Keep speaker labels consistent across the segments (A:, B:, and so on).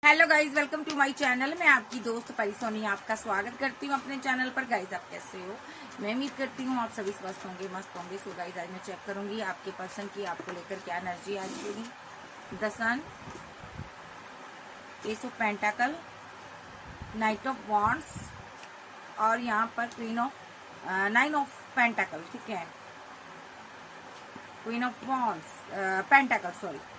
A: Hello guys, welcome to my channel. मैं आपकी दोस्त परी सोनी आपका स्वागत करती हूँ अपने चैनल पर। गाइज आप कैसे हो? मैं उम्मीद करती हूँ आप सभी स्वस्थ होंगे, मस्त होंगे। सो गाइज आज मैं चेक करूंगी आपके पर्सन की आपको लेकर क्या एनर्जी आज होगी। The sun, ace of pentacle, knight of wands और यहाँ पर queen of nine of pentacle. ठीक है, queen of wands pentacle, sorry.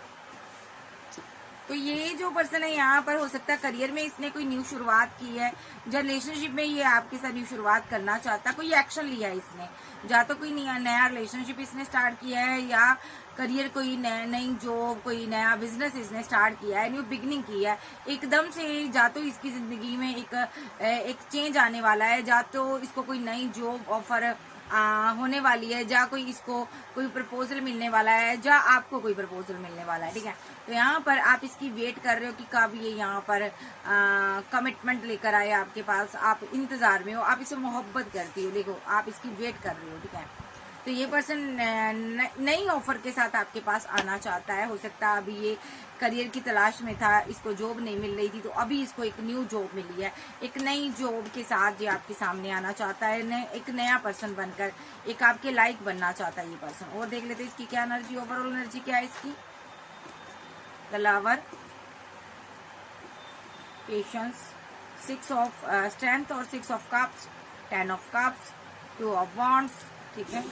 A: तो ये जो पर्सन है यहाँ पर हो सकता है करियर में इसने कोई न्यू शुरुआत की है, जो रिलेशनशिप में ये आपके साथ न्यू शुरुआत करना चाहता है, कोई एक्शन लिया है इसने, या तो कोई नया रिलेशनशिप इसने स्टार्ट किया है या करियर कोई नई जॉब कोई नया बिजनेस इसने स्टार्ट किया है, न्यू बिगनिंग की है एकदम से। या तो इसकी जिंदगी में एक चेंज आने वाला है, या तो इसको कोई नई जॉब ऑफर होने वाली है, या कोई इसको कोई प्रपोजल मिलने वाला है, या आपको कोई प्रपोजल मिलने वाला है। ठीक है, तो यहाँ पर आप इसकी वेट कर रहे हो कि कब ये यहाँ पर कमिटमेंट लेकर आए आपके पास। आप इंतजार में हो, आप इसे मोहब्बत करती हो, देखो आप इसकी वेट कर रहे हो। ठीक है, तो ये पर्सन नई ऑफर के साथ आपके पास आना चाहता है। हो सकता है अभी ये करियर की तलाश में था, इसको जॉब नहीं मिल रही थी, तो अभी इसको एक न्यू जॉब मिली है। एक नई जॉब के साथ ये आपके सामने आना चाहता है, एक नया पर्सन बनकर, एक आपके लाइक बनना चाहता है ये पर्सन। और देख लेते हैं इसकी क्या एनर्जी, ओवरऑल एनर्जी क्या है इसकी। The lover, patience, six of strength और six of cups, 10 of cups, 2 of wands. ठीक है,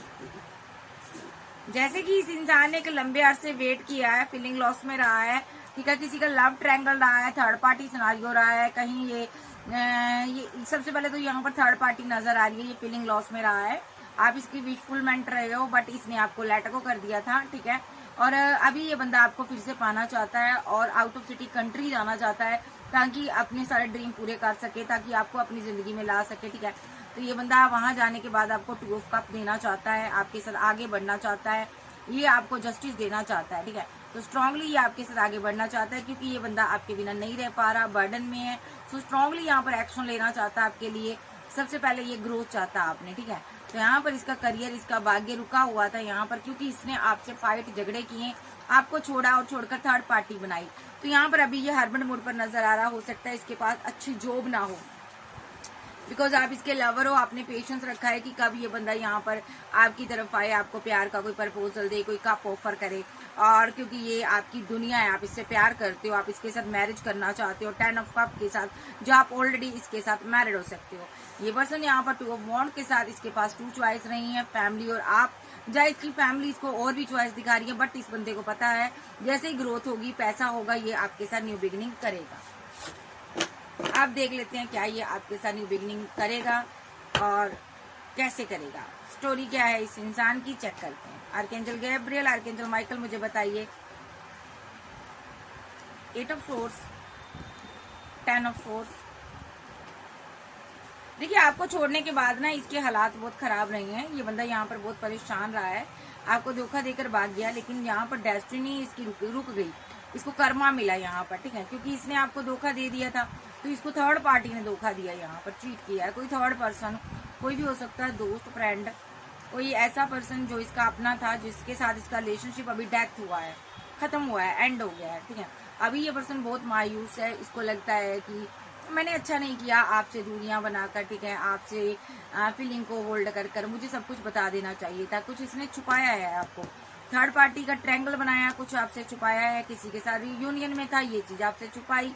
A: जैसे कि इस इंसान ने एक लंबे अरसे वेट किया है, फीलिंग लॉस में रहा है। ठीक है, किसी का लव ट्रायंगल रहा है, थर्ड पार्टी सिनारियो रहा है कहीं। ये सबसे पहले तो यहाँ पर थर्ड पार्टी नजर आ रही है, ये फीलिंग लॉस में रहा है। आप इसकी विशफुलमेंट रहे हो, बट इसने आपको लेट गो कर दिया था। ठीक है, और अभी ये बंदा आपको फिर से पाना चाहता है और आउट ऑफ सिटी कंट्री जाना चाहता है, ताकि अपने सारे ड्रीम पूरे कर सके, ताकि आपको अपनी जिंदगी में ला सके। ठीक है, तो ये बंदा वहां जाने के बाद आपको 2 ऑफ कप देना चाहता है, आपके साथ आगे बढ़ना चाहता है, ये आपको जस्टिस देना चाहता है। ठीक है, तो स्ट्रांगली ये आपके साथ आगे बढ़ना चाहता है, क्योंकि ये बंदा आपके बिना नहीं रह पा रहा, बर्डन में है। सो स्ट्रांगली यहाँ पर एक्शन लेना चाहता है आपके लिए। सबसे पहले ये ग्रोथ चाहता है आपने। ठीक है, तो यहाँ पर इसका करियर, इसका भाग्य रुका हुआ था यहाँ पर, क्योंकि इसने आपसे फाइट झगड़े किए, आपको छोड़ा और छोड़कर थर्ड पार्टी बनाई। तो यहाँ पर अभी ये हस्बैंड मोड पर नजर आ रहा। हो सकता है इसके पास अच्छी जॉब ना हो, बिकॉज आप इसके लवर हो। आपने पेशेंस रखा है कि कब ये बंदा यहाँ पर आपकी तरफ आए, आपको प्यार का कोई प्रपोजल दे, कोई कप ऑफर करे। और क्योंकि ये आपकी दुनिया है, आप इससे प्यार करते हो, आप इसके साथ मैरिज करना चाहते हो 10 ऑफ कप के साथ, जो आप ऑलरेडी इसके साथ मैरिड हो सकते हो। ये पर्सन यहाँ पर 2 ऑफ वॉन्ड के साथ, इसके पास 2 चॉइस रही है, फैमिली और आप। जहाँ इसकी फैमिली इसको और भी चॉइस दिखा रही है, बट इस बंदे को पता है जैसे ही ग्रोथ होगी, पैसा होगा, ये आपके साथ न्यू बिगिनिंग करेगा। आप देख लेते हैं क्या ये आपके साथ न्यू बिगनिंग करेगा और कैसे करेगा, स्टोरी क्या है इस इंसान की, चेक करते हैं। आर्कएंजल गैब्रियल, आर्कएंजल माइकल, मुझे बताइए। 8 ऑफ सोर्स, 10 ऑफ सोर्स। देखिए, आपको छोड़ने के बाद ना इसके हालात बहुत खराब रहे हैं। ये बंदा यहाँ पर बहुत परेशान रहा है, आपको धोखा देकर भाग गया, लेकिन यहाँ पर डेस्टिनी इसकी रुक गई, इसको कर्मा मिला यहाँ पर। ठीक है, क्योंकि इसने आपको धोखा दे दिया था, तो इसको थर्ड पार्टी ने धोखा दिया, यहाँ पर चीट किया है। कोई थर्ड पर्सन, कोई भी हो सकता है, दोस्त, फ्रेंड, कोई ऐसा पर्सन जो इसका अपना था, जिसके साथ इसका रिलेशनशिप अभी डेथ हुआ है, खत्म हुआ है, एंड हो गया है। ठीक है, अभी ये पर्सन बहुत मायूस है, इसको लगता है कि मैंने अच्छा नहीं किया आपसे दूरियां बनाकर। ठीक है, आपसे फीलिंग को होल्ड कर कर मुझे सब कुछ बता देना चाहिए था, कुछ इसने छुपाया है आपको। थर्ड पार्टी का ट्रायंगल बनाया, कुछ आपसे छुपाया है, किसी के साथ यूनियन में था, ये चीज आपसे छुपाई।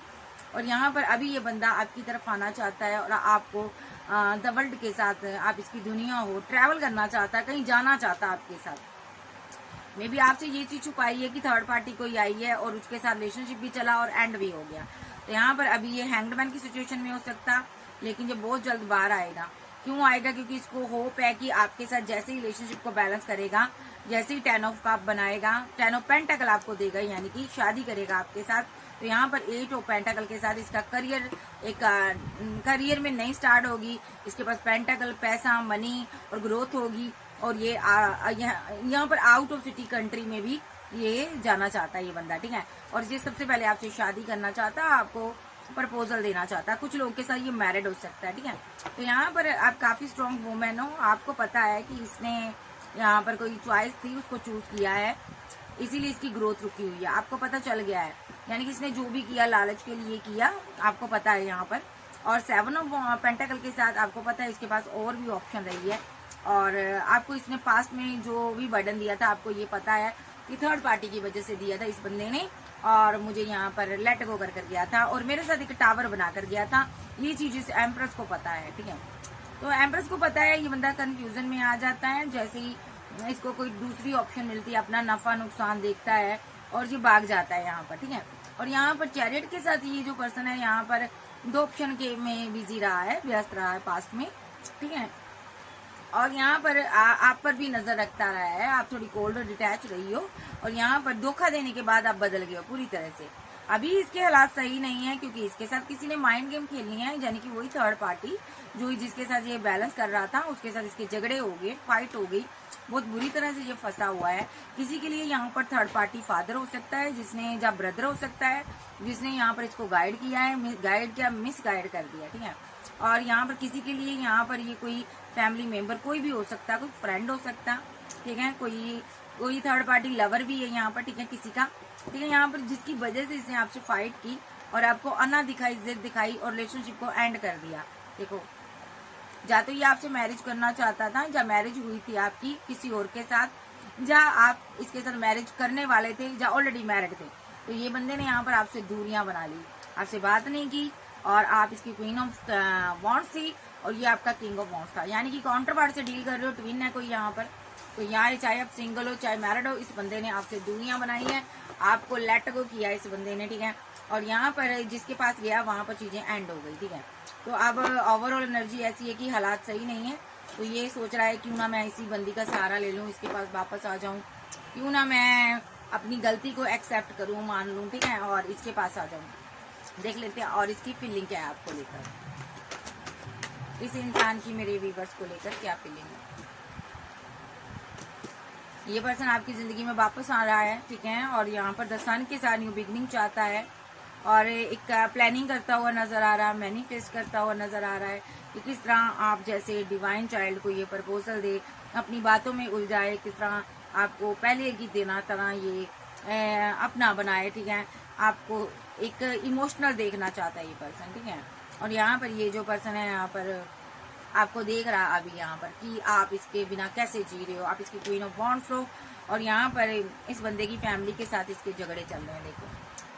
A: और यहाँ पर अभी ये बंदा आपकी तरफ आना चाहता है और आपको द वर्ल्ड के साथ, आप इसकी दुनिया हो, ट्रैवल करना चाहता है, कहीं जाना चाहता है आपके साथ। मे बी आपसे ये चीज छुपाई है कि थर्ड पार्टी कोई आई है और उसके साथ रिलेशनशिप भी चला और एंड भी हो गया। तो यहाँ पर अभी ये हैंगडमैन की सिचुएशन में हो सकता, लेकिन ये बहुत जल्द बाहर आएगा। क्यों आएगा? क्योंकि इसको होप है कि आपके साथ जैसे ही रिलेशनशिप को बैलेंस करेगा, जैसे ही 10 ऑफ कप बनाएगा, 10 ऑफ पेंटाकल आपको देगा, यानी कि शादी करेगा आपके साथ, तो यहाँ पर 8 ऑफ पेंटाकल के साथ इसका करियर में नई स्टार्ट होगी। इसके पास पेंटाकल, पैसा, मनी और ग्रोथ होगी। और ये यहाँ पर आउट ऑफ सिटी कंट्री में भी ये जाना चाहता है ये बंदा। ठीक है, और ये सबसे पहले आपसे शादी करना चाहता है, आपको प्रपोजल देना चाहता है। कुछ लोगों के साथ ये मैरिड हो सकता है। ठीक है, तो यहाँ पर आप काफी स्ट्रांग वुमेन हो, आपको पता है कि इसने यहाँ पर कोई चॉइस थी, उसको चूज किया है, इसीलिए इसकी ग्रोथ रुकी हुई है, आपको पता चल गया है। यानी कि इसने जो भी किया लालच के लिए किया, आपको पता है यहाँ पर। और 7 ऑफ पेंटाकल के साथ आपको पता है इसके पास और भी ऑप्शन रही है, और आपको इसने पास्ट में जो भी बर्डन दिया था आपको ये पता है कि थर्ड पार्टी की वजह से दिया था इस बंदे ने, और मुझे यहाँ पर लेट गो कर गया था और मेरे साथ एक टावर बना कर गया था। ये चीज इस एम्प्रेस को पता है, ठीक है। तो एम्प्रेस को पता है, ये बंदा कंफ्यूजन में आ जाता है। जैसे ही इसको कोई दूसरी ऑप्शन मिलती है, अपना नफा नुकसान देखता है और ये भाग जाता है यहाँ पर, ठीक है। और यहाँ पर चैरिट के साथ ये जो पर्सन है यहाँ पर 2 ऑप्शन के में बिजी रहा है, व्यस्त रहा है पास्ट में, ठीक है। और यहाँ पर आप पर भी नजर रखता रहा है, आप थोड़ी कोल्ड और डिटैच रही हो, और यहाँ पर धोखा देने के बाद आप बदल गए हो पूरी तरह से। अभी इसके हालात सही नहीं है, क्योंकि इसके साथ किसी ने माइंड गेम खेलनी है, यानी कि वही थर्ड पार्टी जो जिसके साथ ये बैलेंस कर रहा था उसके साथ इसके झगड़े हो गए, फाइट हो गई, बहुत बुरी तरह से ये फंसा हुआ है। किसी के लिए यहाँ पर थर्ड पार्टी फादर हो सकता है, जिसने या ब्रदर हो सकता है जिसने यहाँ पर इसको गाइड किया है, गाइड क्या मिस गाइड कर दिया, ठीक है। और यहाँ पर किसी के लिए यहाँ पर ये कोई फैमिली मेंबर कोई भी हो सकता है, कोई फ्रेंड हो सकता है, ठीक है, कोई थर्ड पार्टी लवर भी है यहाँ पर, ठीक है, किसी का, ठीक है, यहाँ पर जिसकी वजह से इसने आपसे फाइट की और आपको अना दिखाई, जिद दिखाई और रिलेशनशिप को एंड कर दिया। देखो, या तो ये आपसे मैरिज करना चाहता था, या मैरिज हुई थी आपकी किसी और के साथ, या आप इसके साथ मैरिज करने वाले थे, या ऑलरेडी मैरिड थे। तो ये बंदे ने यहाँ पर आपसे दूरियां बना ली, आपसे बात नहीं की, और आप इसकी क्वीन ऑफ वॉन्ड्स थी और ये आपका किंग ऑफ वॉन्ड्स था। यानी कि काउंटर पार्ट से डील कर रहे हो, ट्विन है कोई यहाँ पर। तो यहाँ चाहे आप सिंगल हो चाहे मैरिड हो, इस बंदे ने आपसे दूरियां बनाई है, आपको लेट गो किया इस बंदे ने, ठीक है। और यहाँ पर जिसके पास गया वहां पर चीजें एंड हो गई, ठीक है। तो अब ओवरऑल एनर्जी ऐसी है कि हालात सही नहीं है। तो ये सोच रहा है क्यों ना मैं इसी बंदी का सहारा ले लूं, इसके पास वापस आ जाऊं, क्यों ना मैं अपनी गलती को एक्सेप्ट करूं, मान लूं, ठीक है, और इसके पास आ जाऊं। देख लेते हैं और इसकी फीलिंग क्या है आपको लेकर, इस इंसान की मेरे व्यूवर्स को लेकर क्या फीलिंग है। ये पर्सन आपकी जिंदगी में वापस आ रहा है, ठीक है, और यहाँ पर द सन के साथ न्यू बिगनिंग चाहता है, और एक प्लानिंग करता हुआ नजर आ रहा है, मैनिफेस्ट करता हुआ नजर आ रहा है कि किस तरह आप जैसे डिवाइन चाइल्ड को ये प्रपोजल दे, अपनी बातों में उलझाए, किस तरह आपको पहले की देना तरह ये अपना बनाए, ठीक है। आपको एक इमोशनल देखना चाहता है ये पर्सन, ठीक है। और यहाँ पर ये जो पर्सन है यहाँ पर आपको देख रहा है अभी यहाँ पर कि आप इसके बिना कैसे जी रहे हो, आप इसकी क्वीन ऑफ वॉन्ड्स हो, और यहाँ पर इस बंदे की फैमिली के साथ इसके झगड़े चल रहे हैं। देखो,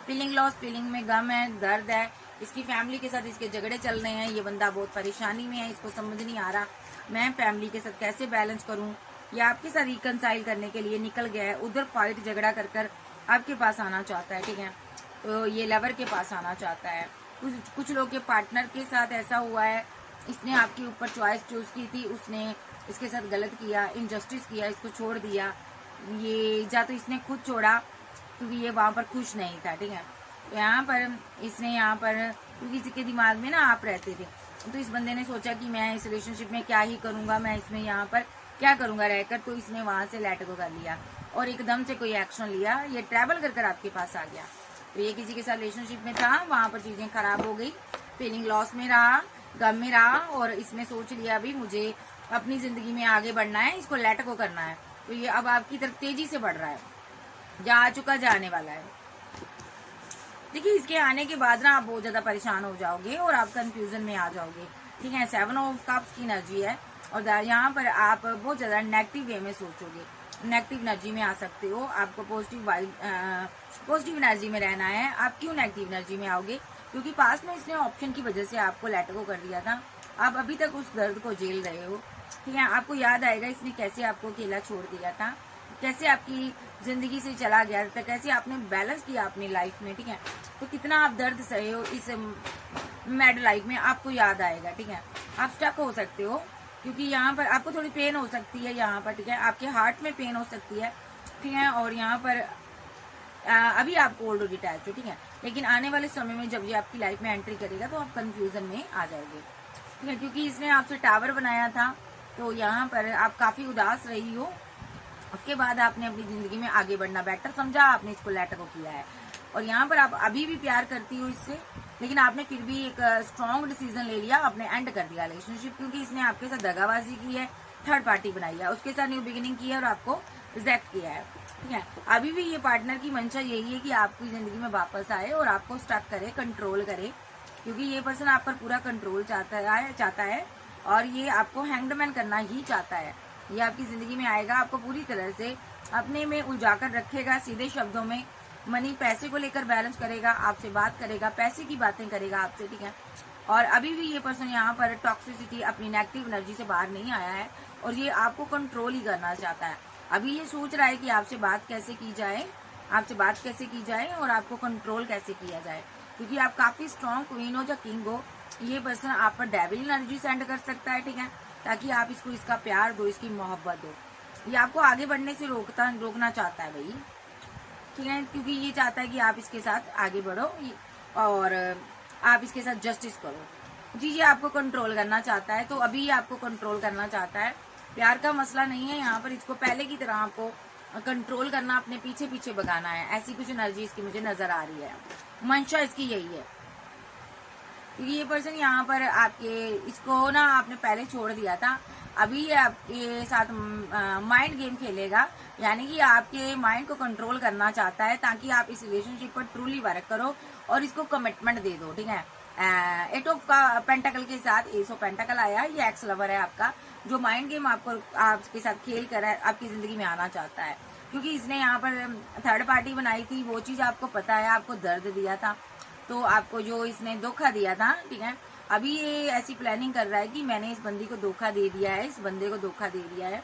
A: फीलिंग लॉस, फीलिंग में गम है, दर्द है, इसकी फैमिली के साथ इसके झगड़े चल रहे हैं। ये बंदा बहुत परेशानी में है, इसको समझ नहीं आ रहा मैं फैमिली के साथ कैसे बैलेंस करूं। ये आपके साथ रिकनसाइल करने के लिए निकल गया है, उधर फाइट झगड़ा कर कर आपके पास आना चाहता है, ठीक है। तो ये लवर के पास आना चाहता है। कुछ लोग के पार्टनर के साथ ऐसा हुआ है, इसने आपके ऊपर चॉइस चूज की थी, उसने इसके साथ गलत किया, इनजस्टिस किया, इसको छोड़ दिया। ये या तो इसने खुद छोड़ा क्योंकि ये वहां पर खुश नहीं था, ठीक है। तो यहाँ पर इसने यहाँ पर क्योंकि किसी के दिमाग में ना आप रहते थे, तो इस बंदे ने सोचा कि मैं इस रिलेशनशिप में क्या ही करूंगा, मैं इसमें यहाँ पर क्या करूंगा रहकर, तो इसने वहां से लेट गो कर लिया और एकदम से कोई एक्शन लिया, ये ट्रैवल कर आपके पास आ गया। तो ये किसी के साथ रिलेशनशिप में था, वहां पर चीजें खराब हो गई, फीलिंग लॉस में रहा, गम में रहा, और इसने सोच लिया अभी मुझे अपनी जिंदगी में आगे बढ़ना है, इसको लेट गो करना है। तो ये अब आपकी तरफ तेजी से बढ़ रहा है, जा चुका जाने वाला है। देखिए, इसके आने के बाद ना आप बहुत ज्यादा परेशान हो जाओगे और आप कंफ्यूजन में आ जाओगे, ठीक है। 7 ऑफ कप्स की एनर्जी है, और यहाँ पर आप बहुत ज्यादा नेगेटिव वे में सोचोगे, नेगेटिव एनर्जी में आ सकते हो। आपको पॉजिटिव एनर्जी में रहना है। आप क्यों नेगेटिव एनर्जी में आओगे? क्योंकि पास्ट में इसने ऑप्शन की वजह से आपको लेट गो कर दिया था, आप अभी तक उस दर्द को झेल रहे हो, ठीक है। आपको याद आएगा इसने कैसे आपको अकेला छोड़ दिया था, कैसे आपकी जिंदगी से चला गया था, कैसे आपने बैलेंस किया अपनी लाइफ में, ठीक है। तो कितना आप दर्द सहे हो इस मैड लाइफ में, आपको याद आएगा, ठीक है। आप स्टक हो सकते हो क्योंकि यहाँ पर आपको थोड़ी पेन हो सकती है यहाँ पर, ठीक है, आपके हार्ट में पेन हो सकती है, ठीक है। और यहाँ पर अभी आप कोल्ड डिटैच हो, ठीक है, लेकिन आने वाले समय में जब ये आपकी लाइफ में एंट्री करेगा तो आप कंफ्यूजन में आ जाओगे, ठीक है। क्योंकि इसने आपसे टावर बनाया था, तो यहाँ पर आप काफी उदास रही हो, उसके बाद आपने अपनी जिंदगी में आगे बढ़ना बेटर समझा, आपने इसको लेट गो किया है। और यहाँ पर आप अभी भी प्यार करती हो इससे, लेकिन आपने फिर भी एक स्ट्रॉन्ग डिसीजन ले लिया, आपने एंड कर दिया रिलेशनशिप, क्योंकि इसने आपके साथ दगाबाजी की है, थर्ड पार्टी बनाई है, उसके साथ न्यू बिगिनिंग की है और आपको रिजेक्ट किया है। ठीक है। अभी भी ये पार्टनर की मंशा यही है कि आपकी जिंदगी में वापस आए और आपको स्टक करे, कंट्रोल करे, क्योंकि ये पर्सन आप पर पूरा कंट्रोल चाहता है और ये आपको हैंगडमैन करना ही चाहता है। ये आपकी जिंदगी में आएगा, आपको पूरी तरह से अपने में उलझाकर रखेगा, सीधे शब्दों में मनी पैसे को लेकर बैलेंस करेगा, आपसे बात करेगा, पैसे की बातें करेगा आपसे, ठीक है। और अभी भी ये पर्सन यहाँ पर टॉक्सिसिटी, अपनी नेगेटिव एनर्जी से बाहर नहीं आया है और ये आपको कंट्रोल ही करना चाहता है। अभी ये सोच रहा है कि आपसे बात कैसे की जाए, और आपको कंट्रोल कैसे किया जाए, क्योंकि आप काफी स्ट्रॉन्ग क्वीन हो या किंग हो। ये पर्सन आप पर डेविल एनर्जी सेंड कर सकता है, ठीक है, ताकि आप इसको इसका प्यार दो, इसकी मोहब्बत दो। ये आपको आगे बढ़ने से रोकना चाहता है भाई, ठीक है, क्योंकि ये चाहता है कि आप इसके साथ आगे बढ़ो और आप इसके साथ जस्टिस करो। जी ये आपको कंट्रोल करना चाहता है, तो अभी ये आपको कंट्रोल करना चाहता है। प्यार का मसला नहीं है यहाँ पर, इसको पहले की तरह आपको कंट्रोल करना, अपने पीछे पीछे भगाना है, ऐसी कुछ एनर्जी इसकी मुझे नजर आ रही है। मंशा इसकी यही है, क्योंकि ये पर्सन यहाँ पर इसको ना आपने पहले छोड़ दिया था, अभी ये आपके साथ माइंड गेम खेलेगा, यानी कि आपके माइंड को कंट्रोल करना चाहता है ताकि आप इस रिलेशनशिप पर ट्रूली वर्क करो और इसको कमिटमेंट दे दो, ठीक है। एट ऑफ पेंटाकल के साथ एस ऑफ पेंटाकल आया, ये एक्स लवर है आपका, जो माइंड गेम आपके साथ खेल कर आपकी जिंदगी में आना चाहता है, क्योंकि इसने यहाँ पर थर्ड पार्टी बनाई थी, वो चीज आपको पता है, आपको दर्द दिया था, तो आपको जो इसने धोखा दिया था, ठीक है, अभी ये ऐसी प्लानिंग कर रहा है कि मैंने इस बंदी को धोखा दे दिया है, इस बंदे को धोखा दे दिया है,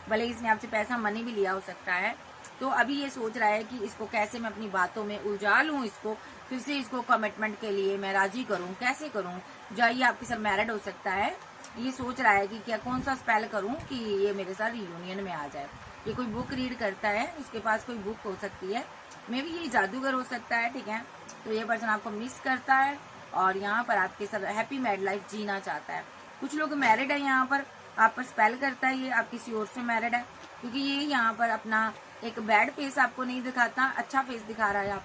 A: भले इसने आपसे पैसा मनी भी लिया हो सकता है। तो अभी ये सोच रहा है कि इसको कैसे मैं अपनी बातों में उलझा लूं, इसको फिर से इसको कमिटमेंट के लिए मैं राजी करूं, कैसे करूं, जाइए आपके साथ मैरिड हो सकता है। ये सोच रहा है कि क्या कौन सा स्पेल करूं कि ये मेरे साथ यूनियन में आ जाए। ये कोई बुक रीड करता है, इसके पास कोई बुक हो सकती है, मे भी ये जादूगर हो सकता है, ठीक है। तो ये पर्सन आपको मिस करता है और यहाँ पर आपके साथ हैप्पी मैरिड लाइफ जीना चाहता है। कुछ लोग मैरिड है, यहाँ पर आप पर स्पेल करता है, ये आप किसी और से मैरिड है, क्योंकि ये यहाँ पर अपना एक बैड फेस आपको नहीं दिखाता, अच्छा फेस दिखा रहा है। आप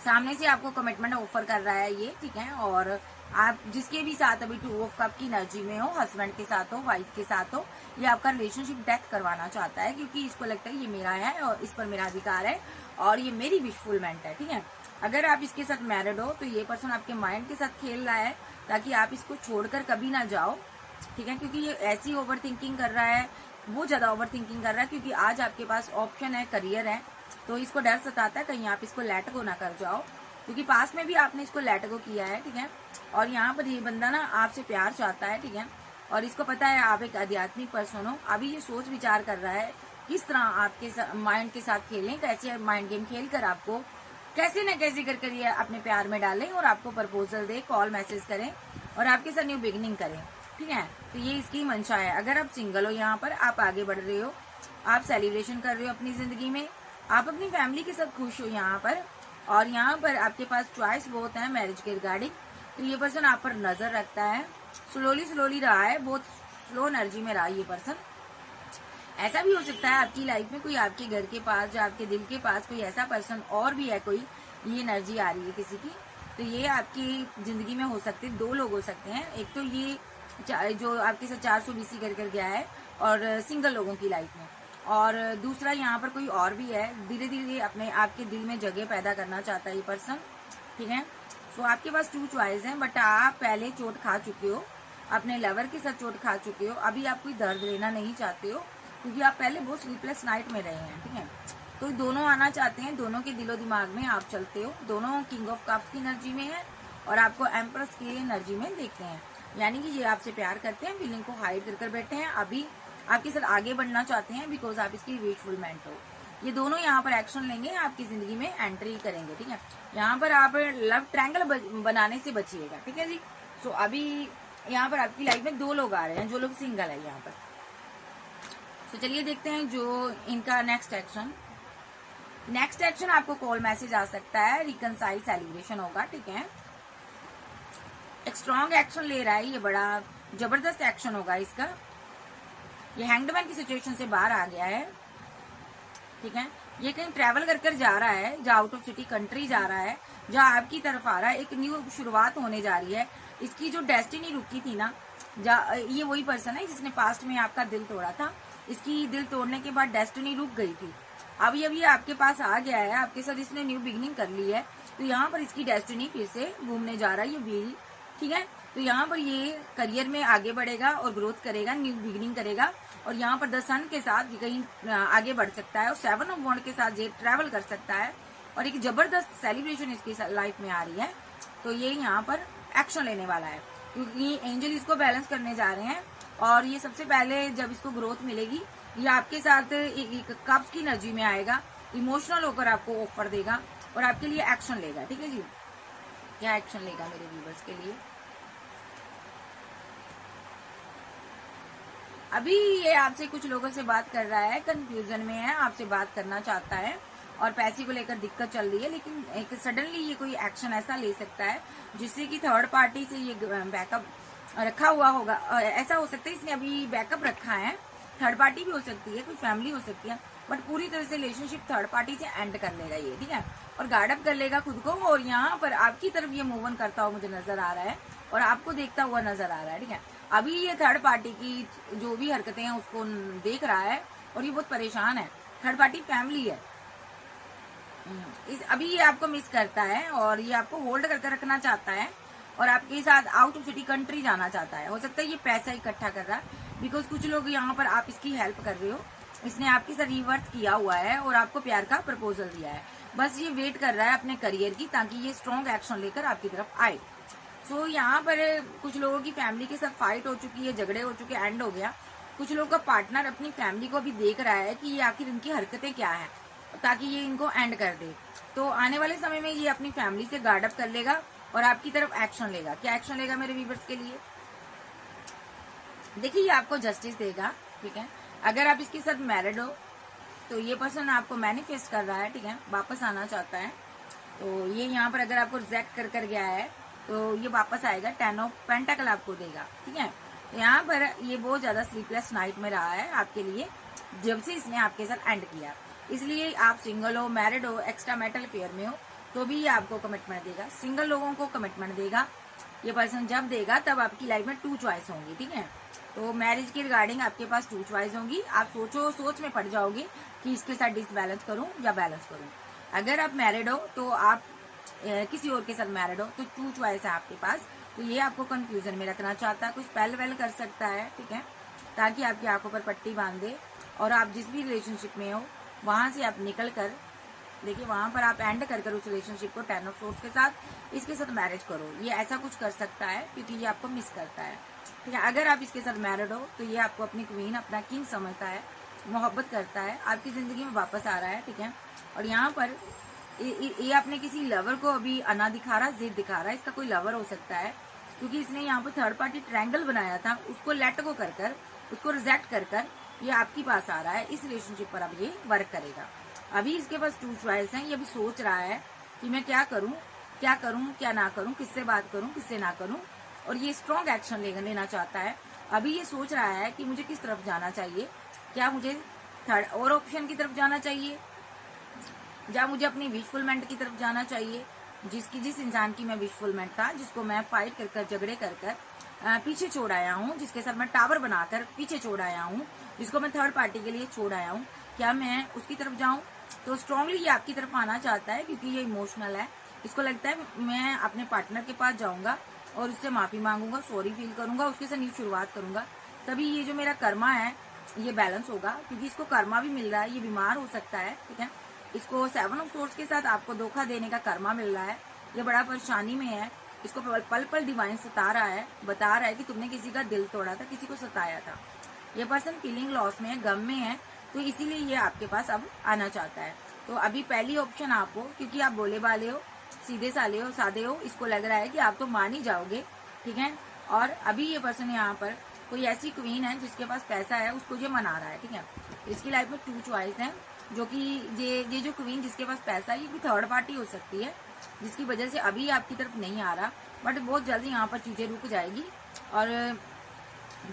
A: सामने से आपको कमिटमेंट ऑफर कर रहा है ये, ठीक है। और आप जिसके भी साथ अभी 2 ऑफ कप की एनर्जी में हो, हस्बैंड के साथ हो, वाइफ के साथ हो, ये आपका रिलेशनशिप डेथ करवाना चाहता है, क्योंकि इसको लगता है ये मेरा है और इस पर मेरा अधिकार है और ये मेरी विशफुलमेंट है, ठीक है। अगर आप इसके साथ मैरिड हो तो ये पर्सन आपके माइंड के साथ खेल रहा है ताकि आप इसको छोड़कर कभी ना जाओ, ठीक है, क्योंकि ये ऐसी ओवर थिंकिंग कर रहा है, बहुत ज्यादा ओवर थिंकिंग कर रहा है, क्योंकि आज आपके पास ऑप्शन है, करियर है, तो इसको डर सताता है कहीं आप इसको लेट गो ना कर जाओ, क्योंकि पास में भी आपने इसको लेट गो किया है, ठीक है। और यहाँ पर ये बंदा ना आपसे प्यार चाहता है, ठीक है, और इसको पता है आप एक आध्यात्मिक पर्सन हो। अभी ये सोच विचार कर रहा है किस तरह आपके माइंड के साथ खेलें, कैसे माइंड गेम खेल कर आपको कैसे न कैसे कर ये अपने प्यार में डालें और आपको प्रपोजल दे, कॉल मैसेज करें और आपके साथ न्यू बिगिनिंग करें, ठीक है। तो ये इसकी मंशा है। अगर आप सिंगल हो, यहाँ पर आप आगे बढ़ रहे हो, आप सेलिब्रेशन कर रहे हो अपनी जिंदगी में, आप अपनी फैमिली के साथ खुश हो यहाँ पर, और यहाँ पर आपके पास चॉइस बहुत है मैरिज के रिगार्डिंग, तो ये पर्सन आप पर नजर रखता है, स्लोली रहा है, बहुत स्लो एनर्जी में रहा ये पर्सन। ऐसा भी हो सकता है आपकी लाइफ में कोई आपके घर के पास या आपके दिल के पास कोई ऐसा पर्सन और भी है, कोई ये एनर्जी आ रही है किसी की, तो ये आपकी जिंदगी में हो सकते 2 लोग हो सकते हैं। एक तो ये जो आपके साथ 400 BC कर गया है और सिंगल लोगों की लाइफ में, और दूसरा यहाँ पर कोई और भी है, धीरे धीरे अपने आपके दिल में जगह पैदा करना चाहता है ये पर्सन, ठीक है। तो आपके पास 2 चॉइस हैं, बट आप पहले चोट खा चुके हो, अपने लवर के साथ चोट खा चुके हो, अभी आप कोई दर्द लेना नहीं चाहते हो, क्योंकि आप पहले बहुत स्लीपलेस नाइट में रहे हैं, ठीक है। तो दोनों आना चाहते हैं, दोनों के दिलो दिमाग में आप चलते हो, दोनों किंग ऑफ कप्स की एनर्जी में है और आपको एम्प्रेस की एनर्जी में देखते हैं, यानी कि ये आपसे प्यार करते हैं, फीलिंग को हाइड कर बैठे हैं, अभी आपके साथ आगे बढ़ना चाहते हैं बिकॉज आप इसकी विशफुलमेंट हो। ये दोनों यहाँ पर एक्शन लेंगे, आपकी जिंदगी में एंट्री करेंगे, ठीक है। यहाँ पर आप लव ट्रायंगल बनाने से बचिएगा, ठीक है जी। सो अभी यहाँ पर आपकी लाइफ में 2 लोग आ रहे हैं, जो लोग सिंगल है यहाँ पर। तो चलिए देखते हैं जो इनका नेक्स्ट एक्शन आपको कॉल मैसेज आ सकता है, रिकनसाइल सेलिब्रेशन होगा, ठीक है। एक स्ट्रॉन्ग एक्शन ले रहा है, ये बड़ा जबरदस्त एक्शन होगा इसका। ये हैंगडमैन की सिचुएशन से बाहर आ गया है, ठीक है। ये कहीं ट्रैवल कर जा रहा है, जहाँ आउट ऑफ सिटी कंट्री जा रहा है, जहाँ आपकी तरफ आ रहा है, एक न्यू शुरुआत होने जा रही है। इसकी जो डेस्टिनी रुकी थी ना, ये वही पर्सन है जिसने पास्ट में आपका दिल तोड़ा था, इसकी दिल तोड़ने के बाद डेस्टिनी रुक गई थी, अभी अभी आपके पास आ गया है, आपके साथ इसने न्यू बिगिनिंग कर ली है, तो यहाँ पर इसकी डेस्टिनी फिर से घूमने जा रहा है ये व्हील, ठीक है। तो यहाँ पर ये करियर में आगे बढ़ेगा और ग्रोथ करेगा, न्यू बिगिनिंग करेगा, और यहाँ पर द सन के साथ ये कहीं आगे बढ़ सकता है, और 7 ऑफ वॉन्ड के साथ ये ट्रैवल कर सकता है, और एक जबरदस्त सेलिब्रेशन इसकी लाइफ में आ रही है। तो ये यहाँ पर एक्शन लेने वाला है, क्योंकि एंजल इसको बैलेंस करने जा रहे हैं, और ये सबसे पहले जब इसको ग्रोथ मिलेगी, ये आपके साथ एक कप्स की एनर्जी में आएगा, इमोशनल होकर आपको ऑफर देगा और आपके लिए एक्शन लेगा, ठीक है जी। क्या एक्शन लेगा मेरे व्यूवर्स के लिए? अभी ये आपसे कुछ लोगों से बात कर रहा है, कंफ्यूजन में है, आपसे बात करना चाहता है और पैसे को लेकर दिक्कत चल रही है, लेकिन एक सडनली ये कोई एक्शन ऐसा ले सकता है जिससे कि थर्ड पार्टी से ये बैकअप रखा हुआ होगा। ऐसा हो सकता है इसने अभी बैकअप रखा है, थर्ड पार्टी भी हो सकती है, कोई फैमिली हो सकती है, बट पूरी तरह से रिलेशनशिप थर्ड पार्टी से एंड कर लेगा ये, ठीक है, और गार्ड अप कर लेगा खुद को, और यहाँ पर आपकी तरफ ये मूव ऑन करता हुआ मुझे नजर आ रहा है और आपको देखता हुआ नजर आ रहा है, ठीक है। अभी ये थर्ड पार्टी की जो भी हरकतें हैं उसको देख रहा है और ये बहुत परेशान है, थर्ड पार्टी फैमिली है, अभी ये आपको मिस करता है और ये आपको होल्ड करके रखना चाहता है और आपके साथ आउट ऑफ सिटी कंट्री जाना चाहता है। हो सकता है ये पैसा इकट्ठा कर रहा है, बिकॉज कुछ लोग यहाँ पर आप इसकी हेल्प कर रहे हो, इसने आपके साथ रिवर्स किया हुआ है और आपको प्यार का प्रपोजल दिया है, बस ये वेट कर रहा है अपने करियर की, ताकि ये स्ट्रॉन्ग एक्शन लेकर आपकी तरफ आए। सो यहाँ पर कुछ लोगों की फैमिली के साथ फाइट हो चुकी है, झगड़े हो चुके, एंड हो गया। कुछ लोगों का पार्टनर अपनी फैमिली को भी देख रहा है कि ये आखिर इनकी हरकतें क्या है, ताकि ये इनको एंड कर दे। तो आने वाले समय में ये अपनी फैमिली से गार्ड अप कर लेगा और आपकी तरफ एक्शन लेगा। क्या एक्शन लेगा मेरे व्यूअर्स के लिए? देखिए ये आपको जस्टिस देगा, ठीक है। अगर आप इसके साथ मैरिड हो तो ये पर्सन आपको मैनिफेस्ट कर रहा है, ठीक है, वापस आना चाहता है। तो ये यहाँ पर अगर आपको रिजेक्ट कर गया है तो ये वापस आएगा, 10 ऑफ पेंटाकल आपको देगा, ठीक है। तो यहाँ पर ये बहुत ज्यादा स्लीपलेस नाइट में रहा है आपके लिए, जब से इसने आपके साथ एंड किया, इसलिए आप सिंगल हो, मैरिड हो, एक्स्ट्रा मैरिटल अफेयर में हो, तो भी ये आपको कमिटमेंट देगा। सिंगल लोगों को कमिटमेंट देगा ये पर्सन, जब देगा तब आपकी लाइफ में 2 चॉइस होंगी, ठीक है। तो मैरिज के रिगार्डिंग आपके पास 2 चॉइस होंगी, आप सोच में पड़ जाओगे कि इसके साथ डिसबैलेंस करूं या बैलेंस करूं। अगर आप मैरिड हो तो आप किसी और के साथ मैरिड हो तो 2 चॉइस है आपके पास, तो ये आपको कंफ्यूजन में रखना चाहता है, कुछ स्पेल वेल कर सकता है, ठीक है, ताकि आपकी आंखों पर पट्टी बांध दे और आप जिस भी रिलेशनशिप में हो वहां से आप निकल कर, देखिए वहां पर आप एंड कर उस रिलेशनशिप को 10 ऑफ सोर्स के साथ इसके साथ मैरिज करो। ये ऐसा कुछ कर सकता है क्योंकि ये आपको मिस करता है, ठीक है। अगर आप इसके साथ मैरिड हो तो ये आपको अपनी क्वीन, अपना किंग समझता है, मोहब्बत करता है, आपकी जिंदगी में वापस आ रहा है, ठीक है। और यहाँ पर ये अपने किसी लवर को अभी अना दिखा रहा, जिद दिखा रहा है, इसका कोई लवर हो सकता है, क्योंकि इसने यहाँ पर थर्ड पार्टी ट्रायंगल बनाया था, उसको लेट गो कर उसको रिजेक्ट कर ये आपके पास आ रहा है, इस रिलेशनशिप पर अब ये वर्क करेगा। अभी इसके पास 2 चॉइस हैं, ये अभी सोच रहा है कि मैं क्या करूं क्या ना करूं, किससे बात करूं किससे ना करूं, और ये स्ट्रॉन्ग एक्शन लेना चाहता है। अभी ये सोच रहा है कि मुझे किस तरफ जाना चाहिए, क्या मुझे थर्ड और ऑप्शन की तरफ जाना चाहिए या मुझे अपनी विशफुलमेंट की तरफ जाना चाहिए, जिस इंसान की मैं विशफुलमेंट था, जिसको मैं फाइट कर झगड़े कर पीछे छोड़ आया हूँ, जिसके साथ मैं टावर बनाकर पीछे छोड़ आया हूँ, जिसको मैं थर्ड पार्टी के लिए छोड़ आया हूँ, क्या मैं उसकी तरफ जाऊं? तो स्ट्रांगली ये आपकी तरफ आना चाहता है, क्योंकि ये इमोशनल है, इसको लगता है मैं अपने पार्टनर के पास जाऊंगा और उससे माफी मांगूंगा, सॉरी फील करूंगा, उसके साथ न्यू शुरुआत करूंगा, तभी ये जो मेरा कर्मा है ये बैलेंस होगा, क्योंकि इसको कर्मा भी मिल रहा है, ये बीमार हो सकता है, ठीक है। इसको 7 ऑफ सोर्स के साथ आपको धोखा देने का कर्मा मिल रहा है, ये बड़ा परेशानी में है, इसको पल पल डिवाइन सता रहा है, बता रहा है कि तुमने किसी का दिल तोड़ा था, किसी को सताया था। ये पर्सन फीलिंग लॉस में है, गम में है, तो इसीलिए ये आपके पास अब आना चाहता है। तो अभी पहली ऑप्शन आपको, क्योंकि आप बोले वाले हो, सीधे सादे हो, इसको लग रहा है कि आप तो मान ही जाओगे, ठीक है। और अभी ये पर्सन यहाँ पर कोई ऐसी क्वीन है जिसके पास पैसा है, उसको ये मना रहा है, ठीक है। इसकी लाइफ में 2 चॉइस है, जो कि ये जो क्वीन जिसके पास पैसा है, ये भी थर्ड पार्टी हो सकती है, जिसकी वजह से अभी आपकी तरफ नहीं आ रहा, बट बहुत जल्दी यहाँ पर चीजें रुक जाएगी। और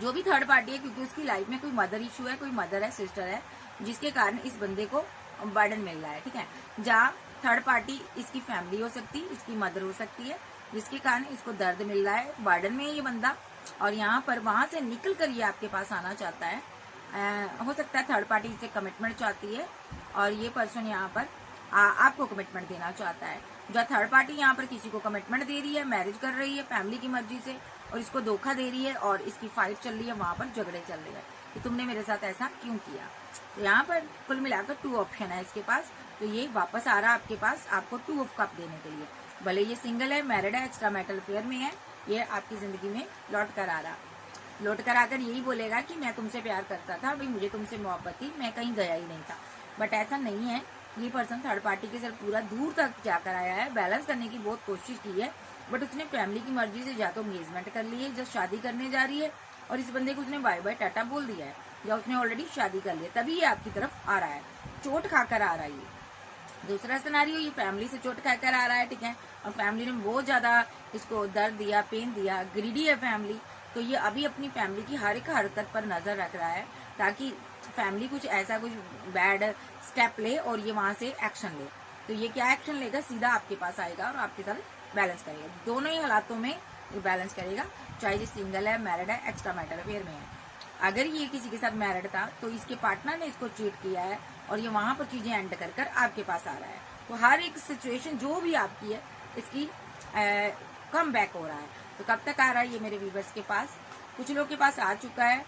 A: जो भी थर्ड पार्टी है, क्योंकि उसकी लाइफ में कोई मदर इशू है, कोई मदर है, सिस्टर है, जिसके कारण इस बंदे को बर्डन मिल रहा है, ठीक है। जहाँ थर्ड पार्टी इसकी फैमिली हो सकती है, इसकी मदर हो सकती है, जिसके कारण इसको दर्द मिल रहा है, बर्डन में है ये बंदा, और यहाँ पर वहां से निकल कर ये आपके पास आना चाहता है। हो सकता है थर्ड पार्टी से कमिटमेंट चाहती है और ये पर्सन यहाँ पर आपको कमिटमेंट देना चाहता है। जो थर्ड पार्टी यहाँ पर किसी को कमिटमेंट दे रही है, मैरिज कर रही है फैमिली की मर्जी से, और इसको धोखा दे रही है और इसकी फाइट चल रही है, वहां पर झगड़े चल रहे हैं कि तुमने मेरे साथ ऐसा क्यों किया। तो यहाँ पर कुल मिलाकर 2 ऑप्शन है इसके पास। तो ये वापस आ रहा है आपके पास आपको 2 ऑफ कप देने के लिए। भले ये सिंगल है, मैरिड है, एक्स्ट्रा मैरिटल अफेयर में है, ये आपकी जिंदगी में लौट कर आ रहा, लौट कर आकर यही बोलेगा कि मैं तुमसे प्यार करता था, भाई मुझे तुमसे मोहब्बत थी, मैं कहीं गया ही नहीं था। बट ऐसा नहीं है। ये पर्सन थर्ड पार्टी के साथ पूरा दूर तक जाकर आया है, बैलेंस करने की बहुत कोशिश की है, बट उसने फैमिली की मर्जी से या तो एंगेजमेंट कर ली है, जब शादी करने जा रही है, और इस बंदे को उसने बाय बाय टाटा बोल दिया है, या उसने ऑलरेडी शादी कर लिया, तभी ये आपकी तरफ आ रहा है, चोट खाकर आ रहा है। ये दूसरा सिनेरियो, ये फैमिली से चोट खाकर आ रहा है, ठीक है, और फैमिली ने बहुत ज्यादा इसको दर्द दिया, पेन दिया, ग्रीडी है फैमिली, तो ये अभी अपनी फैमिली की हर एक हरकत पर नजर रख रहा है ताकि फैमिली कुछ ऐसा कुछ बैड स्टेप ले और ये वहां से एक्शन ले। तो ये क्या एक्शन लेगा, सीधा आपके पास आएगा और आपकी तरफ बैलेंस करेगा। दोनों ही हालातों में ये बैलेंस करेगा, चाहे ये सिंगल है, मैरिड है, एक्स्ट्रा मैरिटल अफेयर में है। अगर ये किसी के साथ मैरिड था तो इसके पार्टनर ने इसको चीट किया है और ये वहां पर चीजें एंड कर कर आपके पास आ रहा है। तो हर एक सिचुएशन जो भी आपकी है इसकी कम बैक हो रहा है। तो कब तक आ रहा है ये मेरे व्यूवर्स के पास? कुछ लोगों के पास आ चुका है,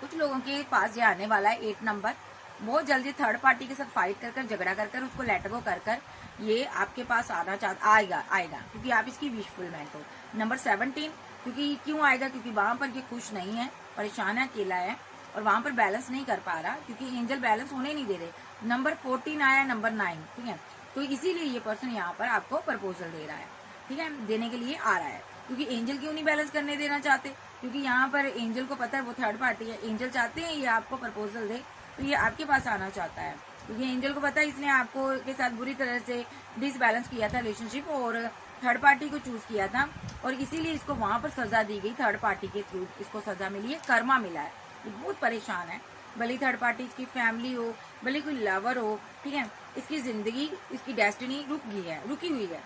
A: कुछ लोगों के पास ये आने वाला है 8 नंबर। बहुत जल्दी थर्ड पार्टी के साथ फाइट कर कर, झगड़ा कर कर, उसको लेट गो कर कर ये आपके पास आएगा क्योंकि आप इसकी विशफुलमेंट हो। नंबर 17, क्योंकि क्यों आएगा, क्योंकि वहां पर ये खुश नहीं है, परेशान है, अकेला है और वहां पर बैलेंस नहीं कर पा रहा क्योंकि एंजल बैलेंस होने नहीं दे रहे। नंबर 14 आया, नंबर 9, ठीक है, तो इसीलिए ये पर्सन यहाँ पर आपको प्रपोजल दे रहा है, ठीक है, देने के लिए आ रहा है। क्योंकि एंजल क्यों नहीं बैलेंस करने देना चाहते, क्योंकि यहाँ पर एंजल को पता है वो थर्ड पार्टी है, एंजल चाहते हैं ये आपको प्रपोजल दे, तो ये आपके पास आना चाहता है, क्योंकि एंजल को पता है इसने आपको के साथ बुरी तरह से डिसबैलेंस किया था रिलेशनशिप और थर्ड पार्टी को चूज किया था, और इसीलिए इसको वहां पर सजा दी गई, थर्ड पार्टी के थ्रू इसको सजा मिली है, कर्मा मिला है, ये बहुत परेशान है। भले थर्ड पार्टी इसकी फैमिली हो, भले कोई लवर हो, ठीक है, इसकी जिंदगी, इसकी डेस्टिनी रुकी हुई है,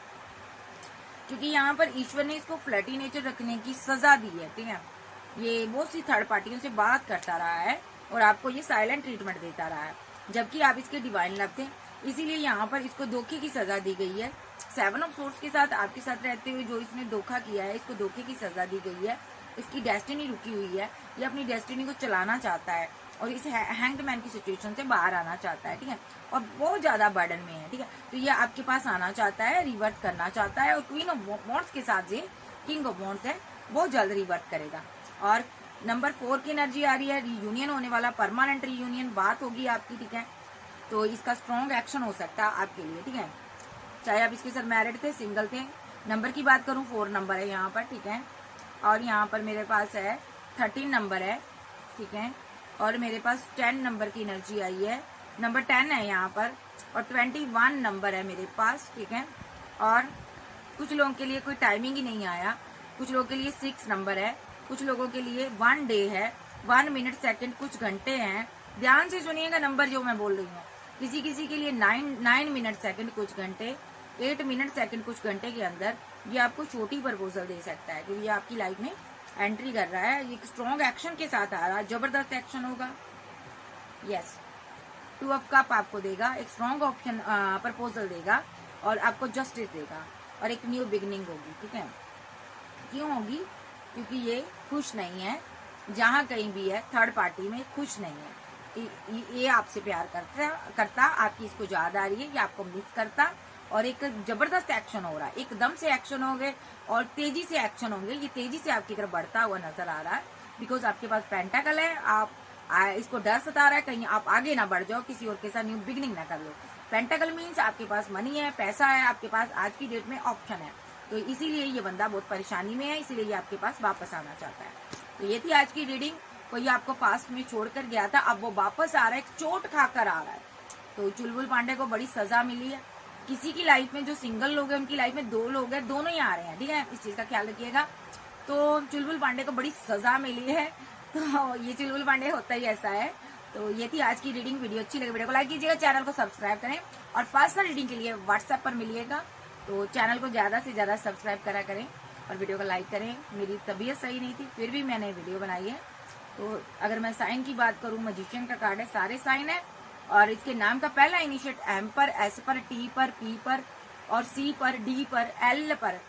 A: क्योंकि यहाँ पर ईश्वर ने इसको फ्लर्टी नेचर रखने की सजा दी है, ठीक है। ये बहुत सी थर्ड पार्टियों से बात करता रहा है और आपको ये साइलेंट ट्रीटमेंट देता रहा है, जबकि आप इसके डिवाइन लव थे, इसीलिए यहाँ पर इसको धोखे की सजा दी गई है। 7 ऑफ सोर्स के साथ आपके साथ रहते हुए जो इसने धोखा किया है, इसको धोखे की सजा दी गई है, इसकी डेस्टिनी रुकी हुई है, ये अपनी डेस्टिनी को चलाना चाहता है और इस हैंग्ड मैन की सिचुएशन से बाहर आना चाहता है, ठीक है, और बहुत ज्यादा बर्डन में है, ठीक है, तो ये आपके पास आना चाहता है, रिवर्ट करना चाहता है, और क्वीन ऑफ वॉन्ड्स के साथ ये किंग ऑफ वॉन्ड्स है, बहुत जल्द रिवर्ट करेगा। और नंबर 4 की एनर्जी आ रही है, रियूनियन होने वाला, परमानेंट रियूनियन, बात होगी आपकी, ठीक है, तो इसका स्ट्रॉन्ग एक्शन हो सकता है आपके लिए, ठीक है, चाहे आप इसके साथ मैरिड थे, सिंगल थे। नंबर की बात करूं 4 नंबर है यहाँ पर, ठीक है, और यहाँ पर मेरे पास है 13 नंबर है, ठीक है, और मेरे पास 10 नंबर की एनर्जी आई है, नंबर 10 है यहाँ पर, और 21 नंबर है मेरे पास, ठीक है, और कुछ लोगों के लिए कोई टाइमिंग ही नहीं आया, कुछ लोगों के लिए 6 नंबर है, कुछ लोगों के लिए 1 डे है, 1 मिनट सेकंड, कुछ घंटे हैं, ध्यान से सुनिएगा नंबर जो मैं बोल रही हूँ। किसी किसी के लिए 9 मिनट सेकंड, कुछ घंटे, 8 मिनट सेकंड, कुछ घंटे के अंदर ये आपको छोटी प्रपोजल दे सकता है, क्योंकि ये आपकी लाइफ में एंट्री कर रहा है, ये स्ट्रॉन्ग एक्शन के साथ आ रहा है, जबरदस्त एक्शन होगा। यस, 2 ऑफ कप आपको देगा, एक स्ट्रॉन्ग ऑप्शन प्रपोजल देगा और आपको जस्टिस देगा और एक न्यू बिगिनिंग होगी, ठीक है। क्यों होगी? क्योंकि ये खुश नहीं है, जहां कहीं भी है थर्ड पार्टी में खुश नहीं है, ये आपसे प्यार करता, आपकी इसको याद आ रही है, ये आपको मिस करता, और एक जबरदस्त एक्शन हो रहा है, एकदम से एक्शन हो गए और तेजी से एक्शन होंगे, ये तेजी से आपकी तरफ बढ़ता हुआ नजर आ रहा है, बिकॉज आपके पास पेंटाकल है, आप इसको डर सता रहा है कहीं आप आगे ना बढ़ जाओ, किसी और के साथ न्यू बिगिनिंग ना कर लो। पेंटाकल मीन्स आपके पास मनी है, पैसा है, आपके पास आज की डेट में ऑप्शन है, तो इसीलिए ये बंदा बहुत परेशानी में है, इसीलिए ये आपके पास वापस आना चाहता है। तो ये थी आज की रीडिंग। कोई आपको पास्ट में छोड़कर गया था, अब वो वापस आ रहा है, चोट खाकर आ रहा है। तो चुलबुल पांडे को बड़ी सजा मिली है। किसी की लाइफ में जो सिंगल लोग हैं उनकी लाइफ में 2 लोग हैं, दोनों ही आ रहे हैं, ठीक है, इस चीज का ख्याल रखिएगा। तो चुलबुल पांडे को बड़ी सजा मिली है, तो ये चुलबुल पांडे होता ही ऐसा है। तो ये थी आज की रीडिंग। वीडियो अच्छी लगी वीडियो को लाइक कीजिएगा, चैनल को सब्सक्राइब करें और पर्सनल रीडिंग के लिए व्हाट्सएप पर मिलिएगा, तो चैनल को ज्यादा से ज्यादा सब्सक्राइब करा करें और वीडियो को लाइक करें। मेरी तबीयत सही नहीं थी, फिर भी मैंने वीडियो बनाई है, तो अगर मैं साइन की बात करूं, मैजिशियन का कार्ड है, सारे साइन है और इसके नाम का पहला इनिशिएट एम पर, एस पर, टी पर, पी पर और सी पर, डी पर, एल पर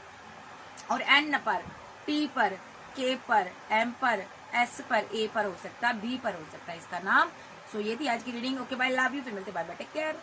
A: और एन पर, टी पर, के पर, एम पर, एस पर, ए पर हो सकता है, बी पर हो सकता है इसका नाम। सो ये थी आज की reading. Okay bye, love you, फिर मिलते बाय बाय, टेक केयर।